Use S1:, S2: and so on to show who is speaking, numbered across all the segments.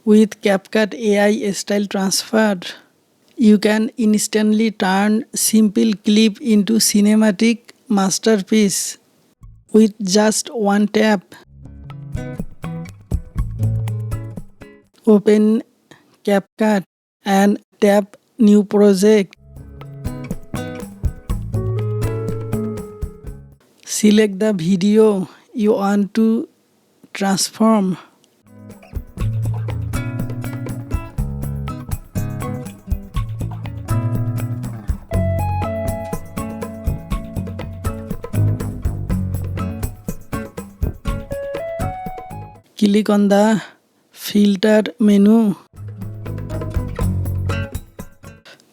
S1: With CapCut AI Style Transfer, you can instantly turn simple clip into cinematic masterpiece with just one tap. Open CapCut and tap New Project. Select the video you want to transform. Click on the filter menu.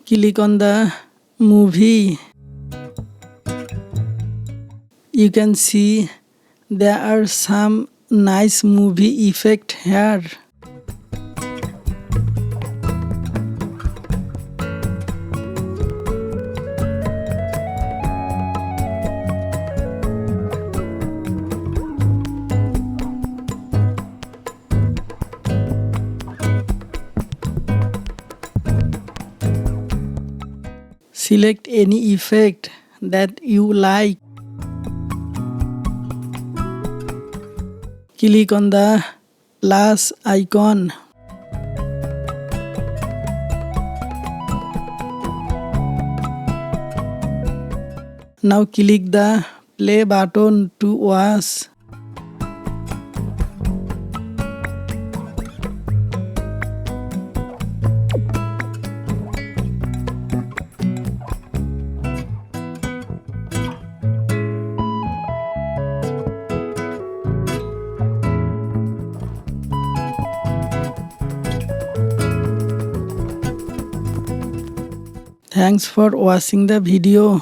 S1: Click on the movie. You can see there are some nice movie effect here. Select any effect that you like. Click on the plus icon. Now click the play button to watch. Thanks for watching the video.